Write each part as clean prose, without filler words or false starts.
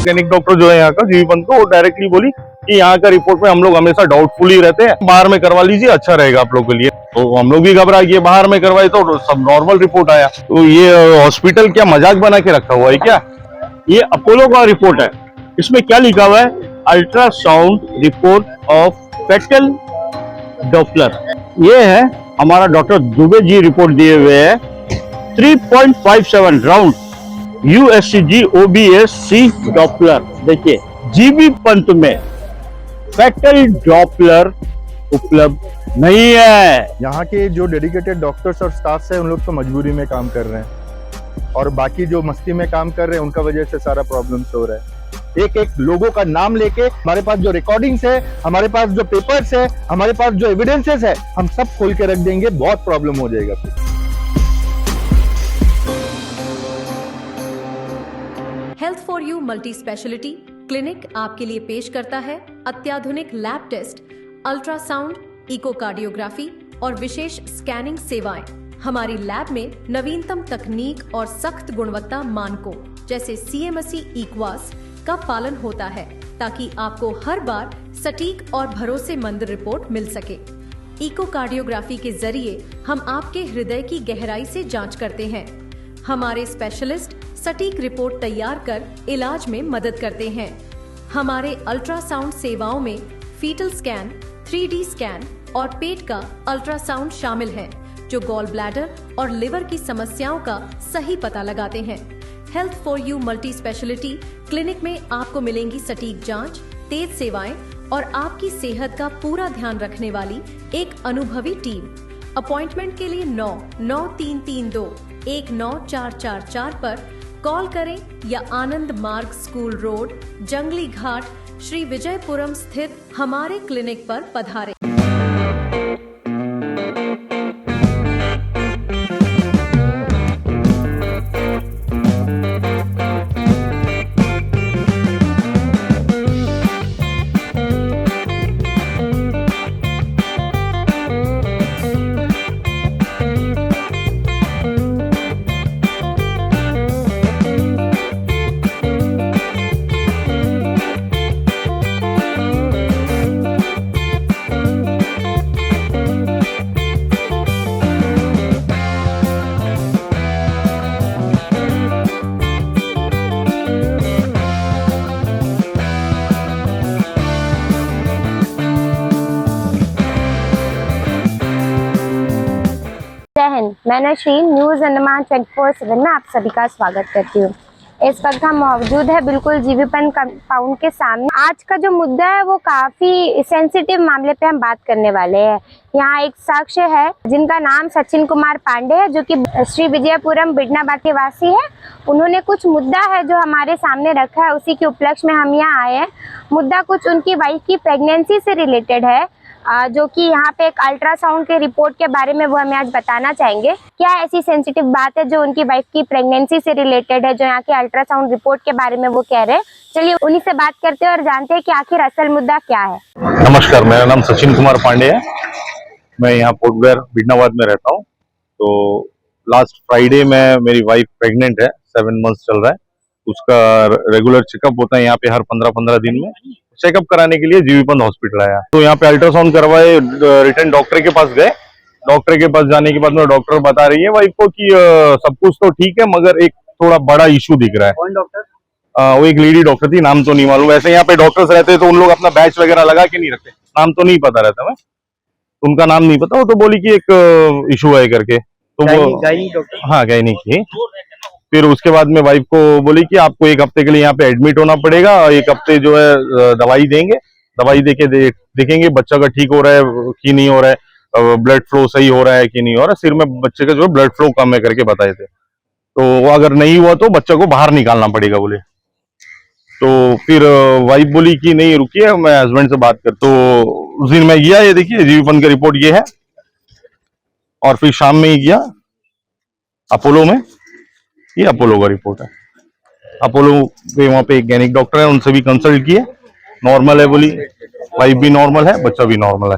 गैनिक doctor जो है यहाँ का जीवी पंत को, वो डायरेक्टली बोली कि यहाँ का रिपोर्ट में हम लोग हमेशा डाउटफुल ही रहते हैं, बाहर में करवा लीजिए, अच्छा रहेगा आप लोग के लिए। तो हम लोग भी घबरा गए, बाहर में करवाए तो सब नॉर्मल रिपोर्ट आया। तो ये हॉस्पिटल क्या मजाक बना के रखा हुआ है क्या? ये अपोलो का रिपोर्ट है, इसमें क्या लिखा हुआ है? Ultrasound report of fetal Doppler. ये है हमारा डॉक्टर दुबे जी रिपोर्ट दिए हुए है 3.57 राउंड USCG OBS-C डॉपलर। देखिए जीबी पंत में फेटल डॉपलर उपलब्ध नहीं है। यहाँ के जो डेडिकेटेड डॉक्टर्स और स्टाफ है उन लोग तो मजबूरी में काम कर रहे हैं, और बाकी जो मस्ती में काम कर रहे हैं उनका वजह से सारा प्रॉब्लम्स हो रहा है। एक एक लोगों का नाम लेके हमारे पास जो रिकॉर्डिंग्स है, हमारे पास जो पेपर्स है, हमारे पास जो एविडेंसेस है, हम सब खोल के रख देंगे, बहुत प्रॉब्लम हो जाएगा फिर। Health for you multi speciality clinic आपके लिए पेश करता है अत्याधुनिक लैब टेस्ट, अल्ट्रासाउंड, इकोकार्डियोग्राफी और विशेष स्कैनिंग सेवाएं। हमारी लैब में नवीनतम तकनीक और सख्त गुणवत्ता मानकों जैसे CMSE इक्वास का पालन होता है, ताकि आपको हर बार सटीक और भरोसेमंद रिपोर्ट मिल सके। इकोकार्डियोग्राफी के जरिए हम आपके हृदय की गहराई से जांच करते हैं। हमारे स्पेशलिस्ट सटीक रिपोर्ट तैयार कर इलाज में मदद करते हैं। हमारे अल्ट्रासाउंड सेवाओं में फीटल स्कैन, 3D स्कैन और पेट का अल्ट्रासाउंड शामिल है, जो गॉल ब्लैडर और लिवर की समस्याओं का सही पता लगाते हैं। Health for you multi speciality clinic में आपको मिलेंगी सटीक जांच, तेज सेवाएं और आपकी सेहत का पूरा ध्यान रखने वाली एक अनुभवी टीम। अपॉइंटमेंट के लिए 99332-19444 पर कॉल करें या आनंद मार्ग स्कूल रोड, जंगली घाट, श्री विजयपुरम स्थित हमारे क्लिनिक पर पधारें। मैं नशीन न्यूज़ अंडमान 24/7 में आप सभी का स्वागत करती हूँ। इस वक्त हम मौजूद है बिल्कुल जीवी पंत कंपाउंड के सामने। आज का जो मुद्दा है वो काफ़ी सेंसिटिव मामले पे हम बात करने वाले हैं। यहाँ एक साक्ष्य है जिनका नाम सचिन कुमार पांडे है, जो कि श्री विजयपुरम बिडनाबाद के वासी है। उन्होंने कुछ मुद्दा है जो हमारे सामने रखा है, उसी के उपलक्ष्य में हम यहाँ आए हैं। मुद्दा कुछ उनकी वाइफ की प्रेगनेंसी से रिलेटेड है, जो कि यहाँ पे एक अल्ट्रासाउंड के रिपोर्ट के बारे में वो हमें आज बताना चाहेंगे। क्या ऐसी सेंसिटिव बात है जो उनकी वाइफ की प्रेगनेंसी से रिलेटेड है, जो यहाँ के अल्ट्रासाउंड रिपोर्ट के बारे में वो कह रहे हैं। चलिए उन्हीं से बात करते हैं और जानते हैं कि आखिर असल मुद्दा क्या है। नमस्कार, मेरा नाम सचिन कुमार पांडे है। मैं यहाँ पोर्ट ब्लेयर बिडनाबाद में रहता हूँ। तो लास्ट फ्राइडे में मेरी वाइफ प्रेग्नेंट है, 7 मंथ्स चल रहा है। उसका रेगुलर चेकअप होता है यहाँ पे हर 15-15 दिन में। चेकअप कराने के लिए जीवी पंत हॉस्पिटल आया, तो यहाँ पे अल्ट्रासाउंड करवाए, रिटर्न डॉक्टर के पास गए। डॉक्टर के पास जाने के बाद में डॉक्टर बता रही है वाइफ को कि सब कुछ तो ठीक है, मगर एक थोड़ा बड़ा इशू दिख रहा है। कौन डॉक्टर? वो एक लेडी डॉक्टर थी, नाम तो नहीं मालूम। वैसे यहाँ पे डॉक्टर्स रहते तो उन लोग अपना बैच वगैरह लगा के नहीं रखते, नाम तो नहीं पता रहता। मैं उनका नाम नहीं पता, वो तो बोली कि एक इशू है करके। तो वो हाँ गायनिक थी। फिर उसके बाद में वाइफ को बोली कि आपको 1 हफ्ते के लिए यहाँ पे एडमिट होना पड़ेगा, 1 हफ्ते जो है दवाई देंगे, दवाई देके देखेंगे बच्चा का ठीक हो रहा है कि नहीं हो रहा है, ब्लड फ्लो सही हो रहा है कि नहीं हो रहा है। सिर में बच्चे का जो है ब्लड फ्लो कम है करके बताए थे। तो अगर नहीं हुआ तो बच्चा को बाहर निकालना पड़ेगा बोले। तो फिर वाइफ बोली कि नहीं रुकिए, मैं हस्बैंड से बात कर। तो उस दिन मैं गया, ये देखिए जीवी पंत का रिपोर्ट ये है। और फिर शाम में ही गया अपोलो में, ये अपोलो का रिपोर्ट है। अपोलो पे वहाँ पे एक गैनिक डॉक्टर है, उनसे भी कंसल्ट किए, नॉर्मल है बोली, वाइफ भी नॉर्मल है, बच्चा भी नॉर्मल है।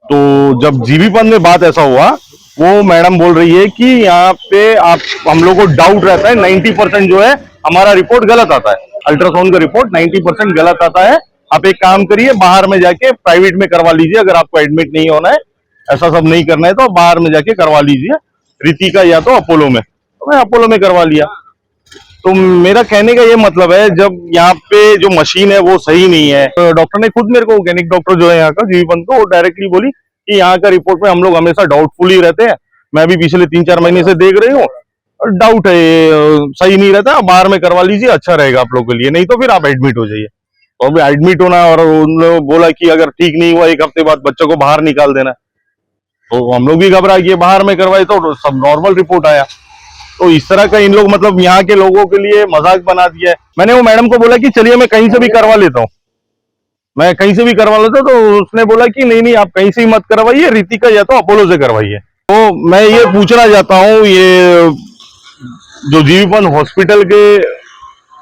तो जब जीवी पंत में बात ऐसा हुआ, वो मैडम बोल रही है कि यहाँ पे हम लोग को डाउट रहता है, 90% जो है हमारा रिपोर्ट गलत आता है। अल्ट्रासाउंड का रिपोर्ट 90% गलत आता है। आप एक काम करिए, बाहर में जाके प्राइवेट में करवा लीजिए। अगर आपको एडमिट नहीं होना है, ऐसा सब नहीं करना है, तो बाहर में जाके करवा लीजिए, रीतिका या तो अपोलो में। तो मैं अपोलो में करवा लिया। तो मेरा कहने का ये मतलब है, जब यहाँ पे जो मशीन है वो सही नहीं है, तो डॉक्टर ने खुद मेरे को, गैनिक डॉक्टर जो है यहाँ का, जीवी पंत, वो डायरेक्टली बोली कि यहाँ का रिपोर्ट में हम लोग हमेशा डाउटफुल ही रहते हैं। मैं भी पिछले 3-4 महीने से देख रही हूँ, डाउट है, सही नहीं रहता। बाहर में करवा लीजिए, अच्छा रहेगा आप लोग के लिए, नहीं तो फिर आप एडमिट हो जाइए। तो अभी एडमिट होना, और उन लोगों बोला कि अगर ठीक नहीं हुआ 1 हफ्ते बाद बच्चों को बाहर निकाल देना। तो हम लोग भी घबरा गए, बाहर में करवाए तो सब नॉर्मल रिपोर्ट आया। तो इस तरह का इन लोग मतलब यहाँ के लोगों के लिए मजाक बना दिया है। मैंने वो मैडम को बोला कि चलिए मैं कहीं से भी करवा लेता हूँ, मैं कहीं से भी करवा लेता हूँ। तो उसने बोला कि नहीं नहीं, आप कहीं से ही मत करवाइए, रीतिका या तो अपोलो से करवाइए। तो मैं ये पूछना चाहता हूँ, ये जो जीवी पंत हॉस्पिटल के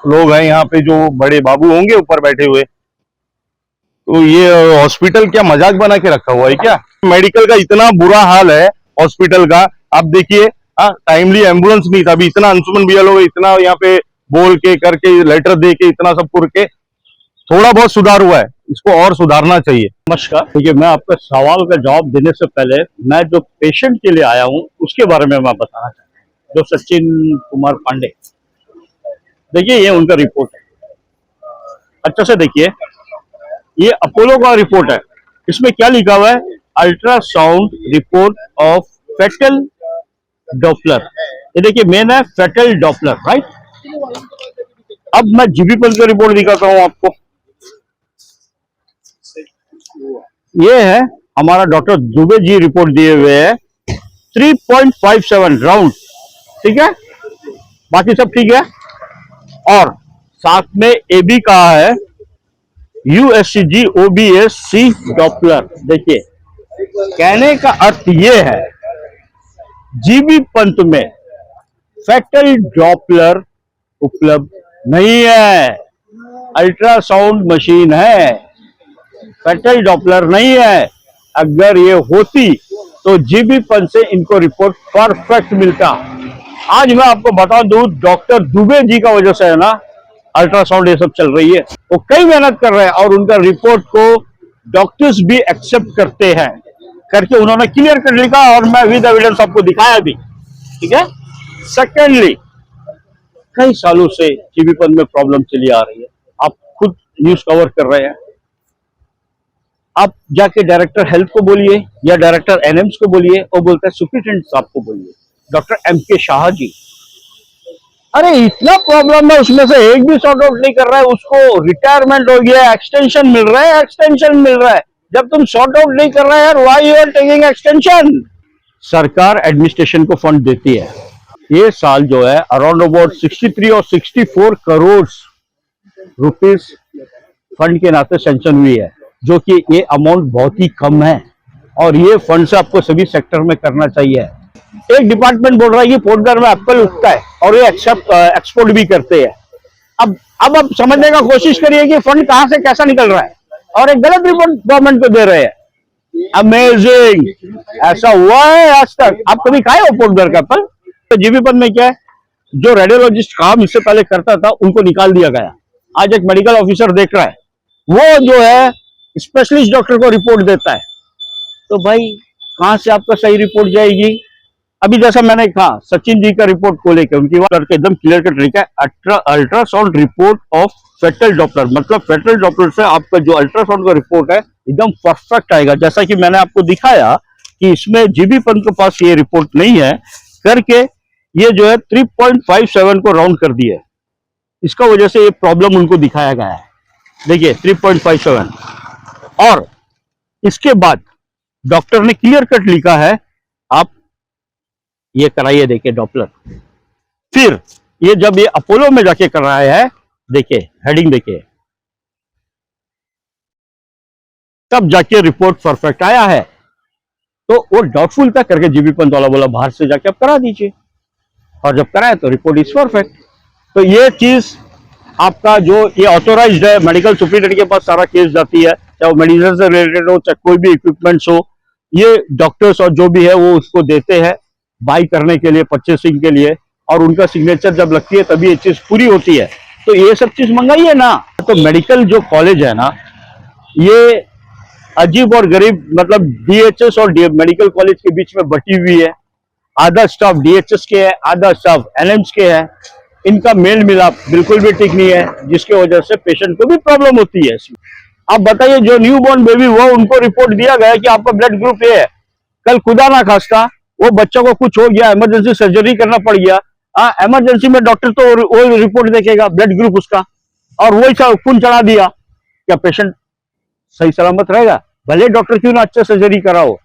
लोग हैं यहाँ पे, जो बड़े बाबू होंगे ऊपर बैठे हुए, तो ये हॉस्पिटल क्या मजाक बना के रखा हुआ है क्या? मेडिकल का इतना बुरा हाल है हॉस्पिटल का, आप देखिए। टाइमली एम्बुलेंस नहीं था, अभी इतना अंशुमन भैया लोग इतना यहाँ पे बोल के करके, लेटर दे के, इतना सब करके थोड़ा बहुत सुधार हुआ है, इसको और सुधारना चाहिए। नमस्कार। देखिए, मैं आपका सवाल का जवाब देने से पहले मैं जो पेशेंट के लिए आया हूँ उसके बारे में मैं बताना चाहता हूँ, जो सचिन कुमार पांडे। देखिए, ये उनका रिपोर्ट है, अच्छा से देखिए, ये अपोलो का रिपोर्ट है। इसमें क्या लिखा हुआ है? Ultrasound report of fetal Doppler. ये देखिए, मेन है फेटल डॉपलर, राइट। अब मैं जीबी पंत का रिपोर्ट दिखाता हूं आपको। ये है हमारा डॉक्टर दुबे जी रिपोर्ट दिए हुए है, 3.57 राउंड, ठीक है, बाकी सब ठीक है। और साथ में ए बी कहा है, USCG OBS-C डॉपलर। देखिए, कहने का अर्थ ये है, जीबी पंत में फेटल डॉपलर उपलब्ध नहीं है। अल्ट्रासाउंड मशीन है, फेटल डॉपलर नहीं है। अगर ये होती तो जीबी पंत से इनको रिपोर्ट परफेक्ट मिलता। आज मैं आपको बता दूं, डॉक्टर दुबे जी का वजह से है ना अल्ट्रासाउंड ये सब चल रही है। वो कई मेहनत कर रहे हैं और उनका रिपोर्ट को डॉक्टर्स भी एक्सेप्ट करते हैं, करके उन्होंने क्लियर कर लिखा, और मैं विद एविडेंस आपको दिखाया भी, ठीक है। सेकेंडली, कई सालों से जीबी पंत में प्रॉब्लम चली आ रही है, आप खुद न्यूज कवर कर रहे हैं। आप जाके डायरेक्टर हेल्थ को बोलिए या डायरेक्टर एनएम्स को बोलिए, वो बोलते हैं सुप्रिटेंडेंट साहब को बोलिए, डॉक्टर MK शाह जी। अरे इतना प्रॉब्लम है, उसमें से एक भी सॉर्ट आउट नहीं कर रहा है। उसको रिटायरमेंट हो गया, एक्सटेंशन मिल रहा है, एक्सटेंशन मिल रहा है। जब तुम सॉर्ट आउट नहीं कर रहे यार, why you are taking extension? सरकार एडमिनिस्ट्रेशन को फंड देती है। ये साल जो है अराउंड अबाउट 63 और 64 करोड़ रुपीस फंड के नाते सेंक्शन हुई है, जो कि ये अमाउंट बहुत ही कम है, और ये फंड से आपको सभी सेक्टर में करना चाहिए। एक डिपार्टमेंट बोल रहा है कि पोर्टब्लेयर में एप्पल उगता है और ये एक्सपोर्ट भी करते हैं। अब आप समझने का कोशिश करिए कि फंड कहां से कैसा निकल रहा है, और एक गलत रिपोर्ट गवर्नमेंट को दे रहे हैं। अमेजिंग, ऐसा हुआ है आज तक? आप कभी खाए हो पोर्टब्लेयर का एप्पल? तो जीबी पंत में क्या है, जो रेडियोलॉजिस्ट काम इससे पहले करता था उनको निकाल दिया गया। आज एक मेडिकल ऑफिसर देख रहा है, वो जो है स्पेशलिस्ट डॉक्टर को रिपोर्ट देता है। तो भाई कहां से आपका सही रिपोर्ट जाएगी? अभी जैसा मैंने कहा, सचिन जी का रिपोर्ट को लेकर उनकी बात एकदम क्लियर कट तरीका है, ultrasound report of fetal Doppler. मतलब फेटल डॉपलर से आपका जो अल्ट्रासाउंड का रिपोर्ट है एकदम परफेक्ट आएगा। जैसा कि मैंने आपको दिखाया कि इसमें जीबी पंत के पास ये रिपोर्ट नहीं है, करके ये जो है 3.57 को राउंड कर दिया, इसका वजह से ये प्रॉब्लम उनको दिखाया गया है। देखिए 3.57, और इसके बाद डॉक्टर ने क्लियर कट लिखा है, आप ये कराइए, देखिए डॉपलर। फिर ये जब ये अपोलो में जाके कराया है, देखिए हेडिंग देखिए, तब जाके रिपोर्ट परफेक्ट आया है। तो वो डाउटफुल था, करके जीबी पंत वाला बोला बाहर से जाके आप करा दीजिए, और जब कराए तो रिपोर्ट इज परफेक्ट। तो ये चीज आपका जो ये ऑथोराइज्ड है, मेडिकल सुप्रिटेंडेंट के पास सारा केस जाती है, चाहे वो मेडिसिन से रिलेटेड हो, चाहे कोई भी इक्विपमेंट्स हो, ये डॉक्टर्स और जो भी है वो उसको देते हैं बाई करने के लिए, परचेसिंग के लिए, और उनका सिग्नेचर जब लगती है तभी ये चीज पूरी होती है। तो ये सब चीज मंगाइए ना। तो मेडिकल जो कॉलेज है ना, ये अजीब और गरीब, मतलब डीएचएस और मेडिकल कॉलेज के बीच में बटी हुई है। आधा स्टाफ डीएचएस के है, आधा स्टाफ एनएम्स के है। इनका मेल मिलाप बिल्कुल भी ठीक नहीं है, जिसकी वजह से पेशेंट को भी प्रॉब्लम होती है इसमें। आप बताइए, जो न्यू बॉर्न बेबी हुआ उनको रिपोर्ट दिया गया कि आपका ब्लड ग्रुप ये है, कल खुदा ना खास्ता वो बच्चों को कुछ हो गया, इमरजेंसी सर्जरी करना पड़ गया, इमरजेंसी में डॉक्टर तो वो रिपोर्ट देखेगा ब्लड ग्रुप उसका, और वही खून चढ़ा दिया, क्या पेशेंट सही सलामत रहेगा? भले डॉक्टर क्यों ना अच्छे सर्जरी कराओ।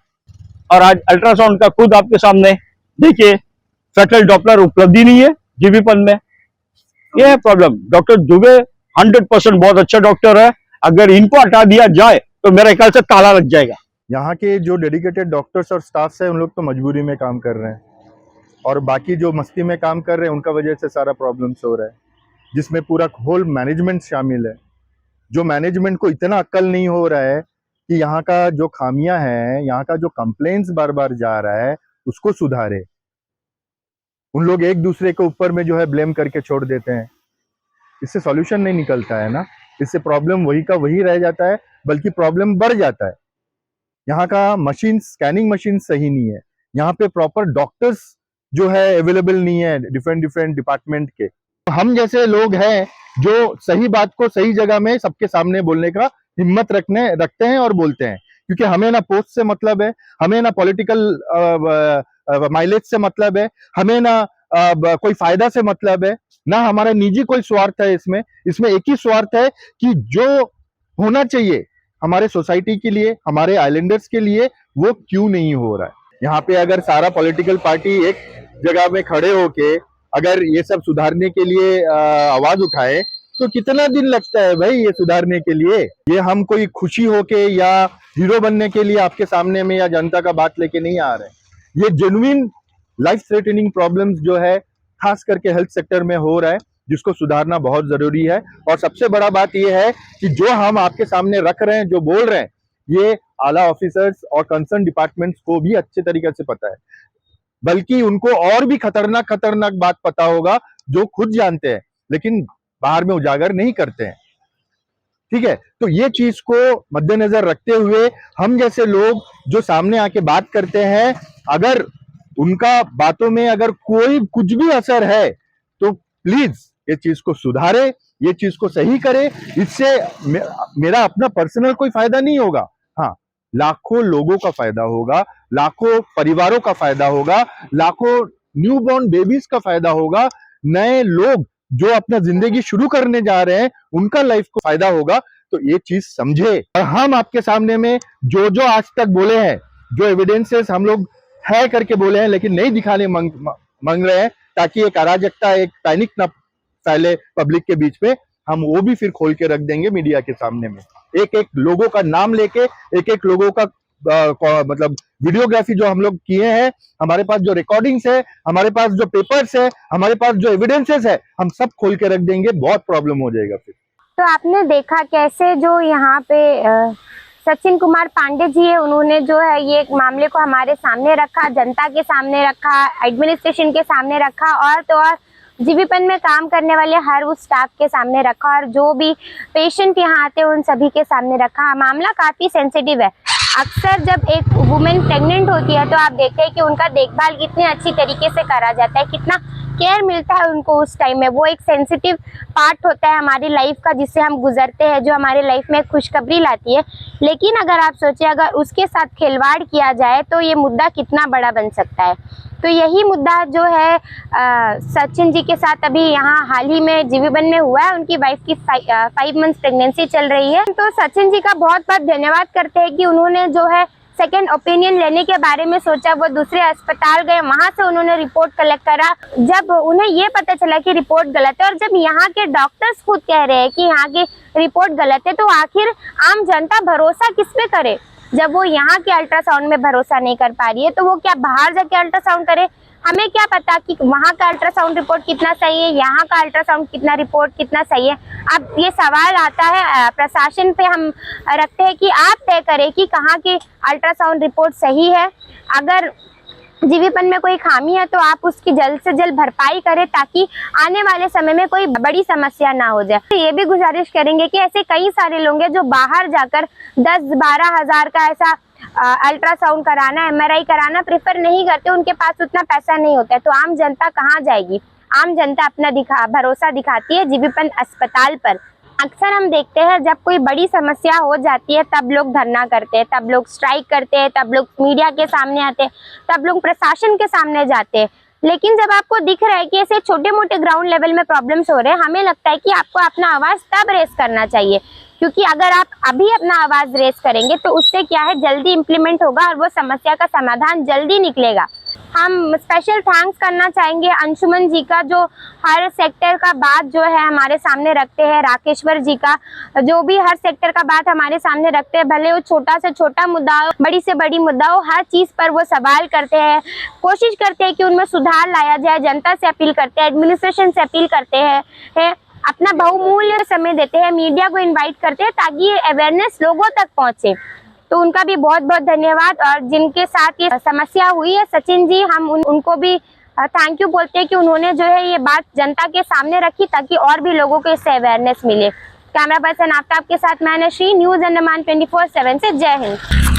और आज अल्ट्रासाउंड का खुद आपके सामने देखिए, फेटल डॉपलर उपलब्ध ही नहीं है जीबीपन में। ये है प्रॉब्लम। डॉक्टर दुबे 100% बहुत अच्छा डॉक्टर है, अगर इनको हटा दिया जाए तो मेरे ख्याल से ताला लग जाएगा। यहाँ के जो डेडिकेटेड डॉक्टर्स और स्टाफ्स हैं उन लोग तो मजबूरी में काम कर रहे हैं, और बाकी जो मस्ती में काम कर रहे हैं उनका वजह से सारा प्रॉब्लम्स हो रहा है, जिसमें पूरा होल मैनेजमेंट शामिल है। जो मैनेजमेंट को इतना अक्ल नहीं हो रहा है कि यहाँ का जो खामियां हैं, यहाँ का जो कंप्लेंट्स बार बार जा रहा है उसको सुधारे। उन लोग एक दूसरे के ऊपर में जो है ब्लेम करके छोड़ देते हैं। इससे सॉल्यूशन नहीं निकलता है ना, इससे प्रॉब्लम वही का वही रह जाता है, बल्कि प्रॉब्लम बढ़ जाता है। यहाँ का मशीन, स्कैनिंग मशीन सही नहीं है, यहाँ पे प्रॉपर डॉक्टर्स जो है अवेलेबल नहीं है डिफरेंट डिपार्टमेंट के। हम जैसे लोग हैं जो सही बात को सही जगह में सबके सामने बोलने का हिम्मत रखते हैं और बोलते हैं, क्योंकि हमें ना पोस्ट से मतलब है, हमें ना पॉलिटिकल माइलेज से मतलब है, हमें ना कोई फायदा से मतलब है, ना हमारा निजी कोई स्वार्थ है। इसमें एक ही स्वार्थ है कि जो होना चाहिए हमारे सोसाइटी के लिए, हमारे आइलैंडर्स के लिए, वो क्यों नहीं हो रहा है। यहाँ पे अगर सारा पॉलिटिकल पार्टी एक जगह में खड़े होके अगर ये सब सुधारने के लिए आवाज उठाए तो कितना दिन लगता है भाई ये सुधारने के लिए। ये हम कोई खुशी होके या हीरो बनने के लिए आपके सामने में या जनता का बात लेके नहीं आ रहे हैं। ये जेन्युइन लाइफ थ्रेटनिंग प्रॉब्लम्स जो है खास करके हेल्थ सेक्टर में हो रहा है, जिसको सुधारना बहुत जरूरी है। और सबसे बड़ा बात यह है कि जो हम आपके सामने रख रहे हैं, जो बोल रहे हैं, ये आला ऑफिसर्स और कंसर्न डिपार्टमेंट्स को भी अच्छे तरीके से पता है, बल्कि उनको और भी खतरनाक बात पता होगा जो खुद जानते हैं लेकिन बाहर में उजागर नहीं करते हैं। ठीक है, तो ये चीज को मद्देनजर रखते हुए हम जैसे लोग जो सामने आके बात करते हैं, अगर उनका बातों में अगर कोई कुछ भी असर है तो प्लीज ये चीज को सुधारे, ये चीज को सही करे। इससे मेरा अपना पर्सनल कोई फायदा नहीं होगा, हाँ लाखों लोगों का फायदा होगा, लाखों परिवारों का फायदा होगा, लाखों न्यूबॉर्न बेबीज का फायदा होगा, नए लोग जो अपना जिंदगी शुरू करने जा रहे हैं उनका लाइफ को फायदा होगा। तो ये चीज समझे। और हम आपके सामने में जो आज तक बोले हैं, जो एविडेंसेस हम लोग है करके बोले हैं लेकिन नहीं दिखाने मांग रहे हैं, ताकि एक अराजकता, एक पैनिक ना फैले पब्लिक के बीच में, हम वो भी फिर खोल के रख देंगे मीडिया के सामने में। एक एक लोगों का नाम लेके, एक एक लोगों का मतलब वीडियोग्राफी जो हम लोग किए हैं, हमारे पास जो रिकॉर्डिंग्स है, हमारे पास जो पेपर्स है, हमारे पास जो एविडेंसेस है, हम सब खोल के रख देंगे। बहुत प्रॉब्लम हो जाएगा फिर। तो आपने देखा कैसे जो यहाँ पे सचिन कुमार पांडे जी है, उन्होंने जो है ये मामले को हमारे सामने रखा, जनता के सामने रखा, एडमिनिस्ट्रेशन के सामने रखा, और तो और जीबीपन में काम करने वाले हर उस स्टाफ के सामने रखा, और जो भी पेशेंट यहाँ आते हैं उन सभी के सामने रखा। मामला काफी सेंसिटिव है। अक्सर जब एक वुमेन प्रेग्नेंट होती है तो आप देखते हैं कि उनका देखभाल कितने अच्छी तरीके से करा जाता है, कितना केयर मिलता है उनको उस टाइम में। वो एक सेंसिटिव पार्ट होता है हमारी लाइफ का, जिससे हम गुजरते हैं, जो हमारी लाइफ में खुशखबरी लाती है। लेकिन अगर आप सोचिए, अगर उसके साथ खिलवाड़ किया जाए तो ये मुद्दा कितना बड़ा बन सकता है। तो यही मुद्दा जो है सचिन जी के साथ अभी यहाँ हाल ही में जीबीपन में हुआ है। उनकी वाइफ की 5 मंथ्स प्रेगनेंसी चल रही है। तो सचिन जी का बहुत बहुत धन्यवाद करते हैं कि उन्होंने जो है सेकेंड ओपिनियन लेने के बारे में सोचा। वो दूसरे अस्पताल गए, वहां से उन्होंने रिपोर्ट कलेक्ट करा। जब उन्हें ये पता चला कि रिपोर्ट गलत है, और जब यहाँ के डॉक्टर्स खुद कह रहे हैं कि यहाँ की रिपोर्ट गलत है, तो आखिर आम जनता भरोसा किस पे करे? जब वो यहाँ के अल्ट्रासाउंड में भरोसा नहीं कर पा रही है तो वो क्या बाहर जाके अल्ट्रासाउंड करे? हमें क्या पता कि वहाँ का अल्ट्रासाउंड रिपोर्ट कितना सही है, यहाँ का अल्ट्रासाउंड कितना सही है। अब ये सवाल आता है प्रशासन पे, हम रखते हैं कि आप तय करें कि कहाँ की अल्ट्रासाउंड रिपोर्ट सही है। अगर जीवीपन में कोई खामी है तो आप उसकी जल्द से जल्द भरपाई करें, ताकि आने वाले समय में कोई बड़ी समस्या ना हो जाए। तो ये भी गुजारिश करेंगे कि ऐसे कई सारे लोग हैं जो बाहर जाकर 10-12 हजार का ऐसा अल्ट्रासाउंड कराना, MRI कराना प्रेफर नहीं करते, उनके पास उतना पैसा नहीं होता है। तो आम जनता कहाँ जाएगी? आम जनता अपना भरोसा दिखाती है जीवीपन अस्पताल पर। अक्सर हम देखते हैं जब कोई बड़ी समस्या हो जाती है तब लोग धरना करते हैं, तब लोग स्ट्राइक करते हैं, तब लोग मीडिया के सामने आते हैं, तब लोग प्रशासन के सामने जाते हैं। लेकिन जब आपको दिख रहा है कि ऐसे छोटे मोटे ग्राउंड लेवल में प्रॉब्लम्स हो रहे हैं, हमें लगता है कि आपको अपना आवाज तब रेस करना चाहिए, क्योंकि अगर आप अभी अपना आवाज रेस करेंगे तो उससे क्या है, जल्दी इम्प्लीमेंट होगा और वो समस्या का समाधान जल्दी निकलेगा। हम स्पेशल थैंक्स करना चाहेंगे अंशुमन जी का, जो हर सेक्टर का बात जो है हमारे सामने रखते हैं, राकेश्वर जी का, जो भी हर सेक्टर का बात हमारे सामने रखते हैं, भले वो छोटा से छोटा मुद्दा हो, बड़ी से बड़ी मुद्दा हो, हर चीज़ पर वो सवाल करते हैं, कोशिश करते हैं कि उनमें सुधार लाया जाए, जनता से अपील करते हैं, एडमिनिस्ट्रेशन से अपील करते हैं, अपना बहुमूल्य समय देते हैं, मीडिया को इन्वाइट करते हैं ताकि ये अवेयरनेस लोगों तक पहुँचे। तो उनका भी बहुत बहुत धन्यवाद। और जिनके साथ ये समस्या हुई है, सचिन जी, हम उनको भी थैंक यू बोलते हैं कि उन्होंने जो है ये बात जनता के सामने रखी ताकि और भी लोगों को इससे अवेयरनेस मिले। कैमरा पर्सन आफ्ताब के साथ मैं नशरी, न्यूज़ अंडमान 24/7 से। जय हिंद।